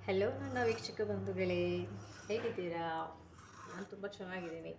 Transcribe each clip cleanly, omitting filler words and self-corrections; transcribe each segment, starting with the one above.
Hello ನನ್ನ ವೀಕ್ಷಕ ಬಂಧುಗಳೇ, ಹೇಗಿದ್ದೀರಾ? ನಾನು ತುಂಬ ಚೆನ್ನಾಗಿದ್ದೀನಿ.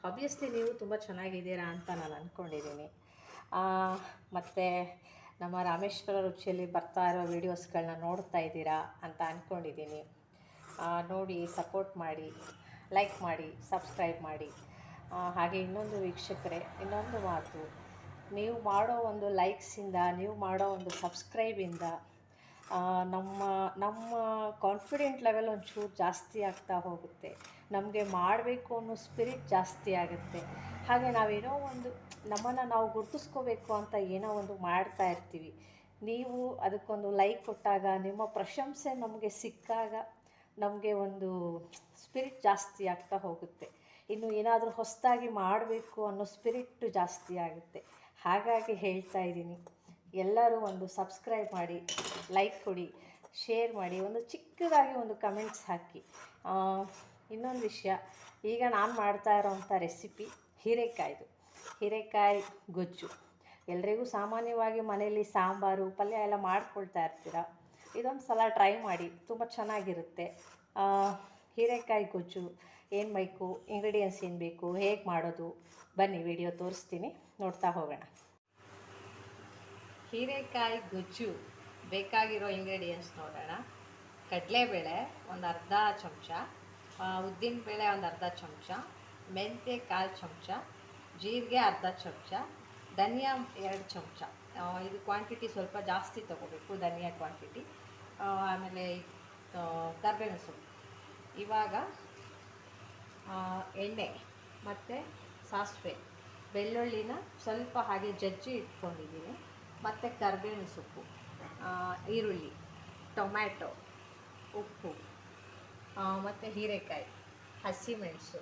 ಆಬ್ವಿಯಸ್ಲಿ ನೀವು ತುಂಬ ಚೆನ್ನಾಗಿದ್ದೀರಾ ಅಂತ ನಾನು ಅಂದ್ಕೊಂಡಿದ್ದೀನಿ. ಮತ್ತು ನಮ್ಮ ರಾಮೇಶ್ವರ ರುಚಿಯಲ್ಲಿ ಬರ್ತಾ ಇರೋ ವೀಡಿಯೋಸ್ಗಳನ್ನ ನೋಡ್ತಾ ಇದ್ದೀರಾ ಅಂತ ಅಂದ್ಕೊಂಡಿದ್ದೀನಿ. ನೋಡಿ ಸಪೋರ್ಟ್ ಮಾಡಿ, ಲೈಕ್ ಮಾಡಿ, ಸಬ್ಸ್ಕ್ರೈಬ್ ಮಾಡಿ. ಹಾಗೆ ಇನ್ನೊಂದು ವೀಕ್ಷಕರೇ, ಇನ್ನೊಂದು ಮಾತು, ನೀವು ಮಾಡೋ ಒಂದು ಲೈಕ್ಸಿಂದ, ನೀವು ಮಾಡೋ ಒಂದು ಸಬ್ಸ್ಕ್ರೈಬಿಂದ ನಮ್ಮ ನಮ್ಮ ಕಾನ್ಫಿಡೆಂಟ್ ಲೆವೆಲ್ ಒಂಚೂರು ಜಾಸ್ತಿ ಆಗ್ತಾ ಹೋಗುತ್ತೆ. ನಮಗೆ ಮಾಡಬೇಕು ಅನ್ನೋ ಸ್ಪಿರಿಟ್ ಜಾಸ್ತಿ ಆಗುತ್ತೆ. ಹಾಗೆ ನಾವೇನೋ ಒಂದು ನಮ್ಮನ್ನು ನಾವು ಗುರುತಿಸ್ಕೋಬೇಕು ಅಂತ ಏನೋ ಒಂದು ಮಾಡ್ತಾ ಇರ್ತೀವಿ. ನೀವು ಅದಕ್ಕೊಂದು ಲೈಕ್ ಕೊಟ್ಟಾಗ, ನಿಮ್ಮ ಪ್ರಶಂಸೆ ನಮಗೆ ಸಿಕ್ಕಾಗ ನಮಗೆ ಒಂದು ಸ್ಪಿರಿಟ್ ಜಾಸ್ತಿ ಆಗ್ತಾ ಹೋಗುತ್ತೆ. ಇನ್ನು ಏನಾದರೂ ಹೊಸದಾಗಿ ಮಾಡಬೇಕು ಅನ್ನೋ ಸ್ಪಿರಿಟ್ ಜಾಸ್ತಿ ಆಗುತ್ತೆ. ಹಾಗಾಗಿ ಹೇಳ್ತಾ ಇದ್ದೀನಿ, ಎಲ್ಲರೂ ಒಂದು ಸಬ್ಸ್ಕ್ರೈಬ್ ಮಾಡಿ, ಲೈಕ್ ಕೊಡಿ, ಶೇರ್ ಮಾಡಿ, ಒಂದು ಚಿಕ್ಕದಾಗಿ ಒಂದು ಕಮೆಂಟ್ಸ್ ಹಾಕಿ. ಇನ್ನೊಂದು ವಿಷಯ, ಈಗ ನಾನು ಮಾಡ್ತಾ ಇರೋವಂಥ ರೆಸಿಪಿ ಹೀರೆಕಾಯಿ ಗೊಜ್ಜು. ಎಲ್ರಿಗೂ ಸಾಮಾನ್ಯವಾಗಿ ಮನೆಯಲ್ಲಿ ಸಾಂಬಾರು, ಪಲ್ಯ ಎಲ್ಲ ಮಾಡ್ಕೊಳ್ತಾ ಇರ್ತೀರ. ಇದೊಂದು ಸಲ ಟ್ರೈ ಮಾಡಿ, ತುಂಬ ಚೆನ್ನಾಗಿರುತ್ತೆ. ಹೀರೆಕಾಯಿ ಗೊಜ್ಜು ಏನು ಬೇಕು, ಇಂಗ್ರೀಡಿಯೆಂಟ್ಸ್ ಏನು ಬೇಕು, ಹೇಗೆ ಮಾಡೋದು, ಬನ್ನಿ ವಿಡಿಯೋ ತೋರಿಸ್ತೀನಿ, ನೋಡ್ತಾ ಹೋಗೋಣ. ಹೀರೆಕಾಯಿ ಗೊಜ್ಜು ಬೇಕಾಗಿರೋ ಇಂಗ್ರೀಡಿಯೆಂಟ್ಸ್ ನೋಡೋಣ. ಕಡಲೆಬೇಳೆ ಒಂದು ಅರ್ಧ ಚಮಚ, ಉದ್ದಿನಬೇಳೆ ಒಂದು ಅರ್ಧ ಚಮಚ, ಮೆಂತ್ಯ ಕಾಲು ಚಮಚ, ಜೀರಿಗೆ ಅರ್ಧ ಚಮಚ, ಧನಿಯಾ 2 ಚಮಚ. ಇದು ಕ್ವಾಂಟಿಟಿ ಸ್ವಲ್ಪ ಜಾಸ್ತಿ ತೊಗೋಬೇಕು, ಧನಿಯಾ ಕ್ವಾಂಟಿಟಿ. ಆಮೇಲೆ ಕರಿಬೇವಿನ ಸೊಪ್ಪು. ಇವಾಗ ಎಣ್ಣೆ ಮತ್ತು ಸಾಸಿವೆ, ಬೆಳ್ಳುಳ್ಳಿನ ಸ್ವಲ್ಪ ಹಾಗೆ ಜಜ್ಜಿ ಇಟ್ಕೊಂಡಿದ್ದೀನಿ, ಮತ್ತು ಕರಿಬೇವಿನ ಸೊಪ್ಪು, ಈರುಳ್ಳಿ, ಟೊಮ್ಯಾಟೊ, ಉಪ್ಪು, ಮತ್ತು ಹೀರೆಕಾಯಿ, ಹಸಿಮೆಣಸು,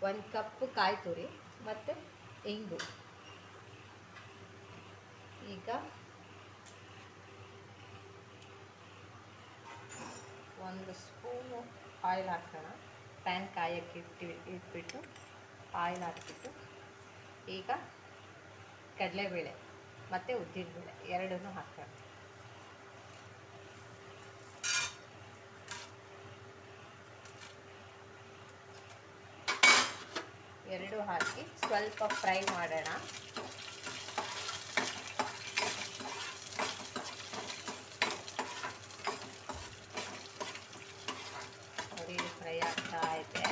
1 ಕಪ್ ಕಾಯಿ ತುರಿ ಮತ್ತು ಇಂಗು. ಈಗ 1 ಸ್ಪೂನು ಆಯಿಲ್ ಹಾಕೋಣ. ಪ್ಯಾನ್ ಕಾಯಕ್ಕೆ ಇಟ್ಬಿಟ್ಟು ಆಯಿಲ್ ಹಾಕ್ಬಿಟ್ಟು, ಈಗ ಕಡಲೆಬೇಳೆ ಮತ್ತು ಉದ್ದಿನಬೇಳೆ ಎರಡನ್ನೂ ಹಾಕೋಣ. ಎರಡು ಹಾಕಿ ಸ್ವಲ್ಪ ಫ್ರೈ ಮಾಡೋಣ. ನೋಡಿ, ಫ್ರೈ ಆಗ್ತಾ ಇದೆ.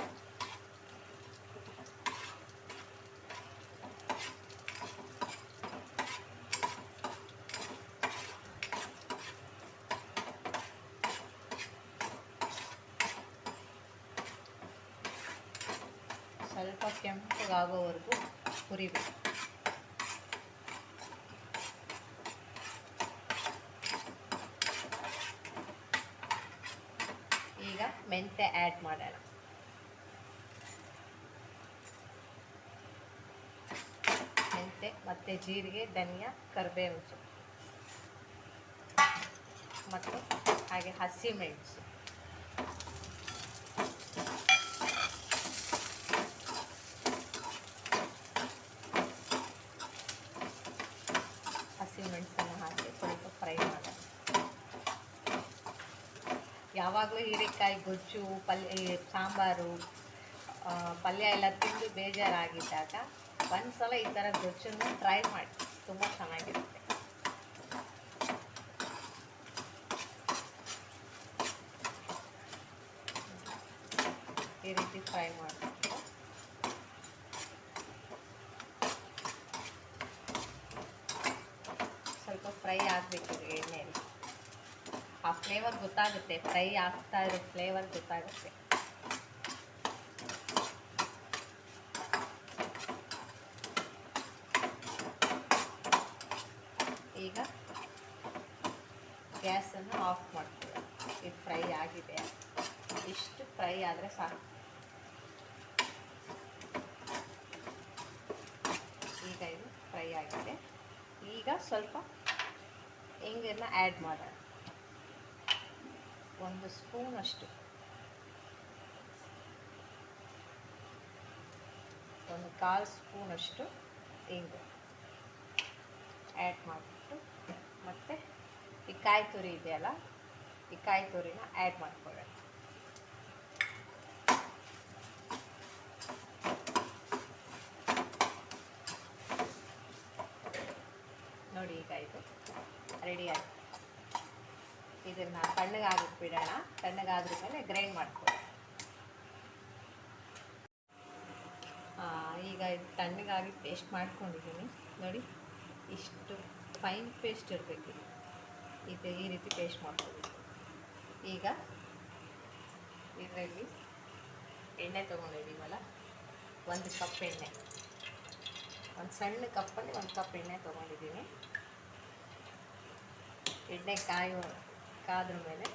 ಸ್ವಲ್ಪ ಕೆಂಪಗಾಗೋವರೆಗೂ ಹುರಿಬೇಕು. ಈಗ ಮೆಂತ್ಯ ಆ್ಯಡ್ ಮಾಡೋಣ. ಮೆಂತ್ಯ ಮತ್ತು ಜೀರಿಗೆ, ಧನಿಯಾ, ಕರಿಬೇವಿನ ಸೊಪ್ಪು ಮತ್ತು ಹಾಗೆ ಹಸಿಮೆಣಸು. ಹಸಿಮೆಣಸನ್ನು ಹಾಕಿ ಸ್ವಲ್ಪ ಫ್ರೈ ಮಾಡೋಣ. ಯಾವಾಗಲೂ ಹೀರೆಕಾಯಿ ಗೊಜ್ಜು, ಸಾಂಬಾರು, ಪಲ್ಯ ಎಲ್ಲ ತಿಂದು ಬೇಜಾರಾಗಿದ್ದಾಗ ಒಂದು ಸಲ ಈ ಥರ ಗೊಜ್ಜನ್ನು ಟ್ರೈ ಮಾಡಿ, ತುಂಬ ಚೆನ್ನಾಗಿರುತ್ತೆ. ಈ ರೀತಿ ಫ್ರೈ ಮಾಡಬೇಕು. ಸ್ವಲ್ಪ ಫ್ರೈ ಆಗಬೇಕು ಎಣ್ಣೆಯಲ್ಲಿ. ಆ ಫ್ಲೇವರ್ ಗೊತ್ತಾಗುತ್ತೆ, ಫ್ರೈ ಆಗ್ತಾ ಇರೋ ಫ್ಲೇವರ್ ಗೊತ್ತಾಗುತ್ತೆ. ಈಗ ಗ್ಯಾಸನ್ನು ಆಫ್ ಮಾಡ್ತೀವಿ. ಇದು ಫ್ರೈ ಆಗಿದೆ, ಇಷ್ಟು ಫ್ರೈ ಆದರೆ ಸಾಕು. ಈಗ ಇದು ಫ್ರೈ ಆಗಿದೆ. ಈಗ ಸ್ವಲ್ಪ ಹಿಂಗನ್ನು ಆ್ಯಡ್ ಮಾಡೋಣ. 1 ಸ್ಪೂನಷ್ಟು, 1/4 ಸ್ಪೂನಷ್ಟು ಇಂಗು ಆ್ಯಡ್ ಮಾಡಿಬಿಟ್ಟು, ಮತ್ತು ಈ ಕಾಯಿ ತುರಿ ಇದೆಯಲ್ಲ, ಈ ಕಾಯಿ ತುರಿನ ಆ್ಯಡ್ ಮಾಡ್ಕೊಳ್ಳೋಣ. ನೋಡಿ ಈಗ ಇದು ರೆಡಿ ಆಯ್ತು. ಇದನ್ನು ತಣ್ಣಗಾಗಕ್ಕೆ ಬಿಡೋಣ. ತಣ್ಣಗಾದ್ರ ಮೇಲೆ ಗ್ರೈಂಡ್ ಮಾಡ್ಕೊಳ್ಳೋಣ. ಈಗ ಇದು ತಣ್ಣಗಾಗಿ ಪೇಸ್ಟ್ ಮಾಡ್ಕೊಂಡಿದ್ದೀನಿ ನೋಡಿ. ಇಷ್ಟು ಫೈನ್ ಪೇಸ್ಟ್ ಇರಬೇಕು. ಇದು ಈ ರೀತಿ ಪೇಸ್ಟ್ ಮಾಡ್ಕೋಬೇಕು. ಈಗ ಇದರಲ್ಲಿ ಎಣ್ಣೆ ತೊಗೊಂಡಿದ್ದೀವಲ್ಲ, 1 ಕಪ್ ಎಣ್ಣೆ, ಒಂದು ಸಣ್ಣ ಕಪ್ಪಲ್ಲಿ 1 ಕಪ್ ಎಣ್ಣೆ ತೊಗೊಂಡಿದ್ದೀನಿ. ಎಣ್ಣೆ ಕಾದ್ರ ಮೇಲೆ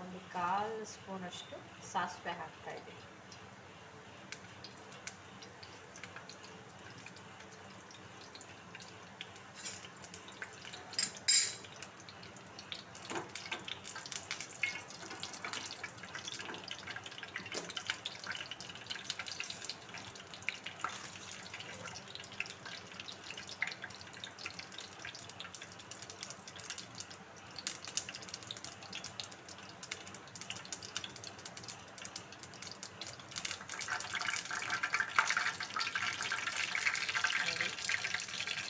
ಒಂದು 1/4 ಸ್ಪೂನಷ್ಟು ಸಾಸಿವೆ ಹಾಕ್ತಾಯಿದ್ದೀನಿ.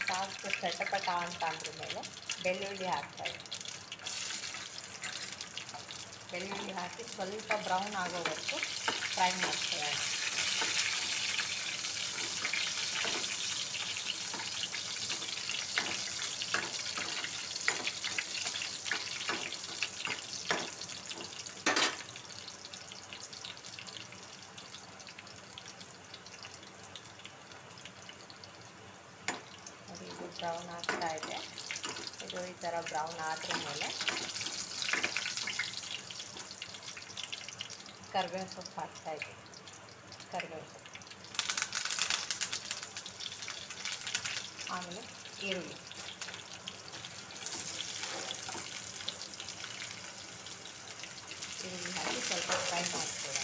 ಸಾಕು ಚಟಪಟ ಅಂತ ಅಂದ್ರ ಮೇಲೆ ಬೆಳ್ಳುಳ್ಳಿ ಹಾಕ್ತಾಯಿದ್ದೀನಿ. ಬೆಳ್ಳುಳ್ಳಿ ಹಾಕಿ ಸ್ವಲ್ಪ ಬ್ರೌನ್ ಆಗೋವರೆಗೂ ಫ್ರೈ ಮಾಡ್ಕೊಳ್ಳೋಣ. ಇದು ಬ್ರೌನ್ ಆಗ್ತಾ ಇದೆ. ಇದು ಈ ಥರ ಬ್ರೌನ್ ಆದ್ರ ಮೇಲೆ ಕರಿಬೇವು ಸೊಪ್ಪು ಹಾಕ್ತಾಯಿದ್ದೀನಿ. ಕರಿಬೇವು ಸೊಪ್ಪು, ಆಮೇಲೆ ಈರುಳ್ಳಿ, ಹಾಕಿ ಸ್ವಲ್ಪ ಫ್ರೈ ಮಾಡ್ಕೊಳ್ಳೋಣ.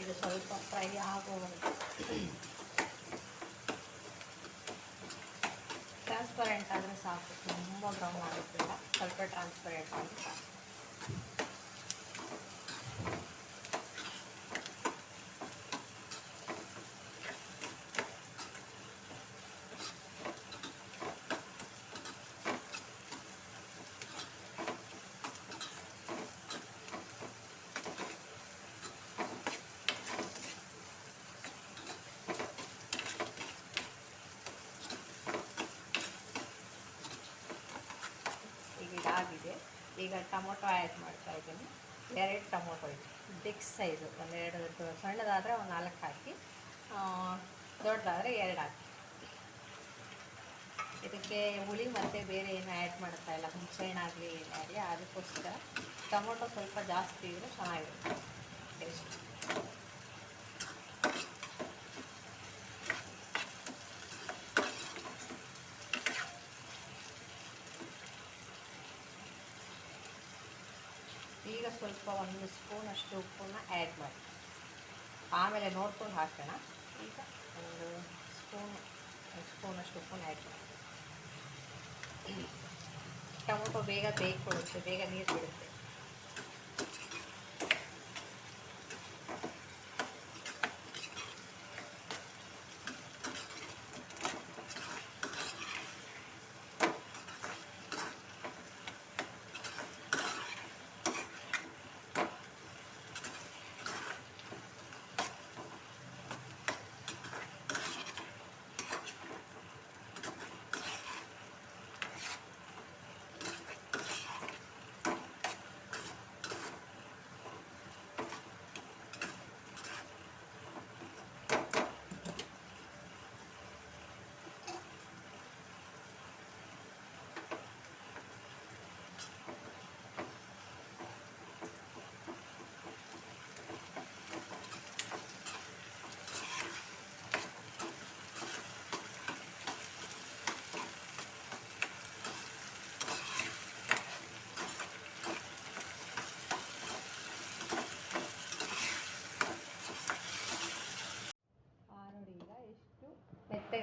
ಇದು ಸ್ವಲ್ಪ ಫ್ರೈ ಆಗೋವರೆಗೂ ಟ್ರಾನ್ಸ್ಪರೆಂಟ್ ಆದರೆ ಸಾಕು, ತುಂಬ ಬ್ರೌನ್ ಆಗುತ್ತಿಲ್ಲ, ಸ್ವಲ್ಪ ಟ್ರಾನ್ಸ್ಪರೆಂಟ್ ಆದರೆ ಸಾಕು. ಆಗಿದೆ. ಈಗ ಟೊಮೊಟೊ ಆ್ಯಡ್ ಮಾಡ್ತಾ ಇದ್ದೀನಿ. 2 ಟೊಮೊಟೊ ಇದೆ, ಬಿಗ್ ಸೈಜು. ಒಂದೆರಡು ಸಣ್ಣದಾದರೆ ಒಂದು 4 ಹಾಕಿ, ದೊಡ್ಡದಾದರೆ 2 ಹಾಕಿ. ಇದಕ್ಕೆ ಹುಳಿ ಮತ್ತು ಬೇರೆ ಏನು ಆ್ಯಡ್ ಮಾಡ್ತಾ ಇಲ್ಲ, ಹುಣಸೆಹಣ್ಣಾಗಲಿ ಏನಾಗಲಿ. ಅದಕ್ಕೋಸ್ಕರ ಟೊಮೊಟೊ ಸ್ವಲ್ಪ ಜಾಸ್ತಿ ಇದ್ದರೆ ಚೆನ್ನಾಗಿರುತ್ತೆ ಟೇಸ್ಟ್. ಈಗ ಸ್ವಲ್ಪ 1 ಸ್ಪೂನಷ್ಟು ಉಪ್ಪನ್ನು ಆ್ಯಡ್ ಮಾಡಿ, ಆಮೇಲೆ ನೋಡ್ಕೊಂಡು ಹಾಕೋಣ. ಈಗ ಒಂದು ಸ್ಪೂನಷ್ಟು ಉಪ್ಪನ್ನು ಆ್ಯಡ್ ಮಾಡಿ. ಟೊಮೊಟೊ ಬೇಗ ಬೇಯ್ಕೊಳ್ಳುತ್ತೆ, ಬೇಗ ನೀರು ಬಿಡುತ್ತೆ.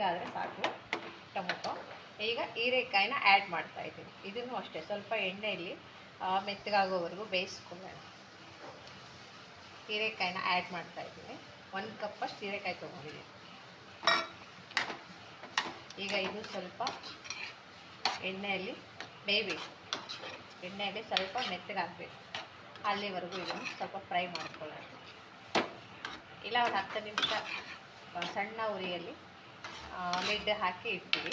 ಮೆತ್ತಗಾದರೆ ಸಾಕು ಟೊಮೊಟೊ. ಈಗ ಹೀರೆಕಾಯಿನ ಆ್ಯಡ್ ಮಾಡ್ತಾಯಿದ್ದೀನಿ. ಇದನ್ನು ಅಷ್ಟೇ ಸ್ವಲ್ಪ ಎಣ್ಣೆಯಲ್ಲಿ ಮೆತ್ತಗಾಗೋವರೆಗೂ ಬೇಯಿಸ್ಕೊಳ್ಳೋಣ. ಹೀರೆಕಾಯಿನ ಆ್ಯಡ್ ಮಾಡ್ತಾಯಿದ್ದೀನಿ. 1 ಕಪ್ಪಷ್ಟು ಹೀರೆಕಾಯಿ ತೊಗೊಂಡಿದ್ದೀನಿ. ಈಗ ಇದು ಸ್ವಲ್ಪ ಎಣ್ಣೆಯಲ್ಲಿ ಬೇಯಬೇಕು. ಎಣ್ಣೆಯಲ್ಲಿ ಸ್ವಲ್ಪ ಮೆತ್ತಗಾಗಬೇಕು. ಅಲ್ಲಿವರೆಗೂ ಇದನ್ನು ಸ್ವಲ್ಪ ಫ್ರೈ ಮಾಡ್ಕೊಳ್ಳೋಣ. ಇಲ್ಲ ಒಂದು 10 ನಿಮಿಷ ಸಣ್ಣ ಉರಿಯಲ್ಲಿ ಲಿಡ್ ಹಾಕಿ ಇಡ್ತೀವಿ,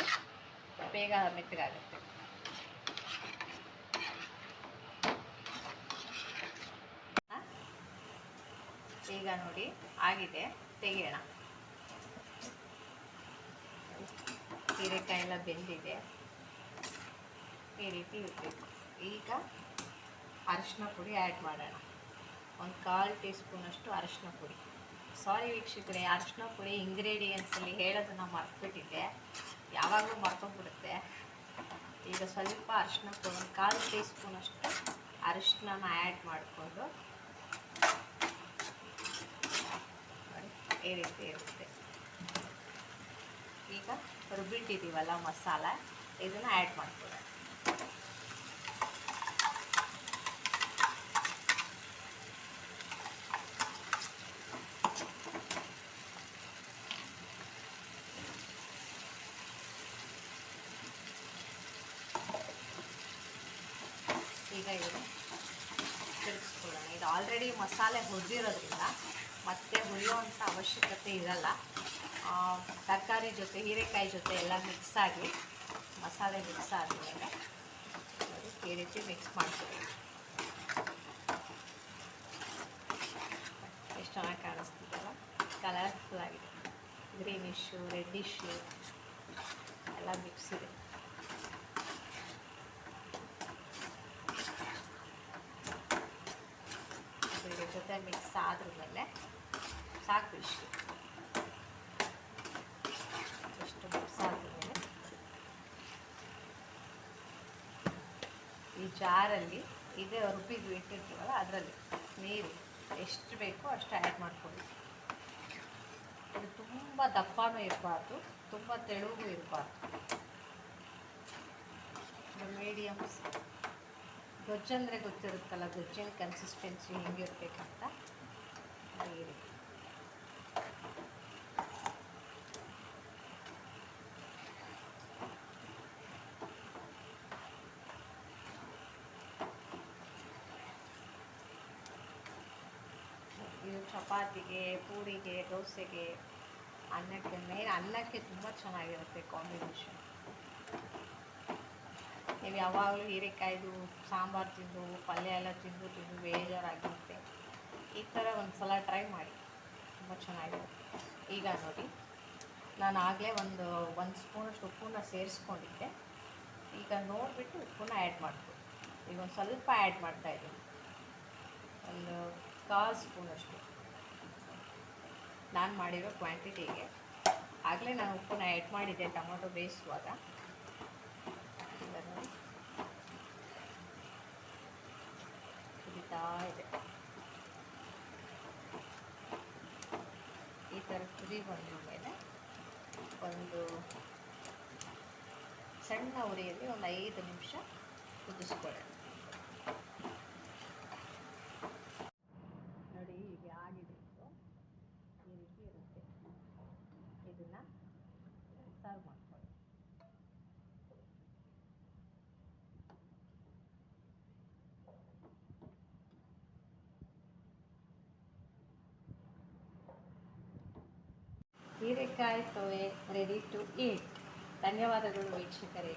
ಬೇಗ ಮೆತ್ತಗಾಗುತ್ತೆ. ಈಗ ನೋಡಿ ಆಗಿದೆ, ತೆಗೆಯೋಣ. ಹೀರೆಕಾಯಿ ಎಲ್ಲ ಬೆಂದಿದೆ, ಈ ರೀತಿ ಇರಬೇಕು. ಈಗ ಅರಿಶಿನ ಪುಡಿ ಆ್ಯಡ್ ಮಾಡೋಣ. ಒಂದು 1/4 ಟೀ ಸ್ಪೂನಷ್ಟು ಅರಿಶಿನ ಪುಡಿ. ಸಾರಿ ವೀಕ್ಷಕರೇ, ಅರಿಶಿನ ಪುಡಿ ಇಂಗ್ರೀಡಿಯೆಂಟ್ಸಲ್ಲಿ ಹೇಳೋದನ್ನು ಮರ್ತುಬಿಟ್ಟಿದ್ದೆ, ಯಾವಾಗಲೂ ಮರ್ತೋಗ್ಬಿಡುತ್ತೆ. ಈಗ ಸ್ವಲ್ಪ ಅರಿಶಿನ ಪುಡಿ, ಒಂದು 1/4 ಟೀ ಸ್ಪೂನಷ್ಟು ಅರಿಶಿನ ಆ್ಯಡ್ ಮಾಡಿಕೊಂಡು ಈ ರೀತಿ ಇರುತ್ತೆ. ಈಗ ರುಬ್ಬಿಟ್ಟಿದ್ದೀವಲ್ಲ ಮಸಾಲ, ಇದನ್ನು ಆ್ಯಡ್ ಮಾಡ್ಕೊಳ್ಳೋಣ. ಈಗ ಇದನ್ನು ತಿರುಗಿಸ್ಕೊಳ್ಳೋಣ. ಇದು ಆಲ್ರೆಡಿ ಮಸಾಲೆ ಹುರಿದಿರೋದ್ರಿಂದ ಮತ್ತೆ ಹುರಿಯುವಂಥ ಅವಶ್ಯಕತೆ ಇರಲ್ಲ. ತರಕಾರಿ ಜೊತೆ ಹೀರೆಕಾಯಿ ಜೊತೆ ಎಲ್ಲ ಮಿಕ್ಸ್ ಆಗಿ ಮಸಾಲೆ ಮಿಕ್ಸ್ ಆದಮೇಲೆ ಈ ರೀತಿ ಮಿಕ್ಸ್ ಮಾಡ್ತೀವಿ. ಎಷ್ಟು ಚೆನ್ನಾಗಿ ಕಾಣಿಸ್ತಿದೆಯಲ್ಲ, ಕಲರ್ಫುಲ್ ಆಗಿದೆ. ಗ್ರೀನಿಶು, ರೆಡ್ಡಿಶು ಎಲ್ಲ ಮಿಕ್ಸ್ ಇದೆ. ಇದ್ರ ಜೊತೆ ಮಿಕ್ಸ್ ಆದ್ರ ಮೇಲೆ ಸಾಕು. ಇಷ್ಟು ಮಿಕ್ಸ್ ಆದಮೇಲೆ ಈ ಜಾರಲ್ಲಿ ಇದೇ ರುಬ್ಬಿದ್ದು ಇಟ್ಟಿರ್ತೀವಲ್ಲ, ಅದರಲ್ಲಿ ನೀರು ಎಷ್ಟು ಬೇಕೋ ಅಷ್ಟು ಆ್ಯಡ್ ಮಾಡ್ಕೊಳ್ಳಿ. ಇದು ತುಂಬ ದಪ್ಪನೂ ಇರಬಾರ್ದು, ತುಂಬ ತೆಳುಗೂ ಇರಬಾರ್ದು. ಮೀಡಿಯಮ್ಸ್. ಗೊಜ್ಜಂದರೆ ಗೊತ್ತಿರುತ್ತಲ್ಲ, ಗೊಜ್ಜಿನ ಕನ್ಸಿಸ್ಟೆನ್ಸಿ ಹೆಂಗಿರ್ಬೇಕಂತ. ಈ ರೀತಿ ಇದು ಚಪಾತಿಗೆ, ಪೂರಿಗೆ, ದೋಸೆಗೆ, ಅನ್ನಕ್ಕೆ, ಮೇನ್ ಅನ್ನಕ್ಕೆ ತುಂಬ ಚೆನ್ನಾಗಿರುತ್ತೆ ಕಾಂಬಿನೇಷನ್. ನೀವು ಯಾವಾಗಲೂ ಹೀರೆಕಾಯ್ದು ಸಾಂಬಾರು ತಿಂದು, ಪಲ್ಯ ಎಲ್ಲ ತಿಂದು ಬೇಜಾರಾಗಿರುತ್ತೆ. ಈ ಥರ ಒಂದು ಸಲ ಟ್ರೈ ಮಾಡಿ, ತುಂಬ ಚೆನ್ನಾಗಿರುತ್ತೆ. ಈಗ ನೋಡಿ, ನಾನು ಆಗಲೇ ಒಂದು ಸ್ಪೂನಷ್ಟು ಉಪ್ಪನ್ನ ಸೇರಿಸ್ಕೊಂಡಿದ್ದೆ. ಈಗ ನೋಡಿಬಿಟ್ಟು ಉಪ್ಪನ್ನ ಆ್ಯಡ್ ಮಾಡ್ತೀನಿ. ಈಗ ಒಂದು ಸ್ವಲ್ಪ ಆ್ಯಡ್ ಮಾಡ್ತಾಯಿದ್ದೀನಿ, ಒಂದು 1/4 ಸ್ಪೂನಷ್ಟು. ನಾನು ಮಾಡಿರೋ ಕ್ವಾಂಟಿಟಿಗೆ ಆಗಲೇ ನಾನು ಉಪ್ಪನ್ನ ಆ್ಯಡ್ ಮಾಡಿದ್ದೆ ಟೊಮೊಟೊ ಬೇಯಿಸುವಾಗ. ಕುದೀತಾ ಇದೆ. ಈ ಥರ ಕುದಿ ಬಂದ ಮೇಲೆ ಒಂದು ಸಣ್ಣ ಉರಿಯಲ್ಲಿ ಒಂದು 5 ನಿಮಿಷ ಕುದಿಸ್ಕೊಳ್ಳೋಣ. ನೋಡಿ, ಈಗ ಆಗಿದೆ. ಈ ರೀತಿ ಇರುತ್ತೆ. ಇದನ್ನು ಸರ್ವ್ ಮಾಡ್ಕೊಳ್ಳಿ. ಹೀರೆಕಾಯಿ ತೊವೆ ರೆಡಿ ಟು ಈಟ್. ಧನ್ಯವಾದಗಳು ವೀಕ್ಷಕರೇ.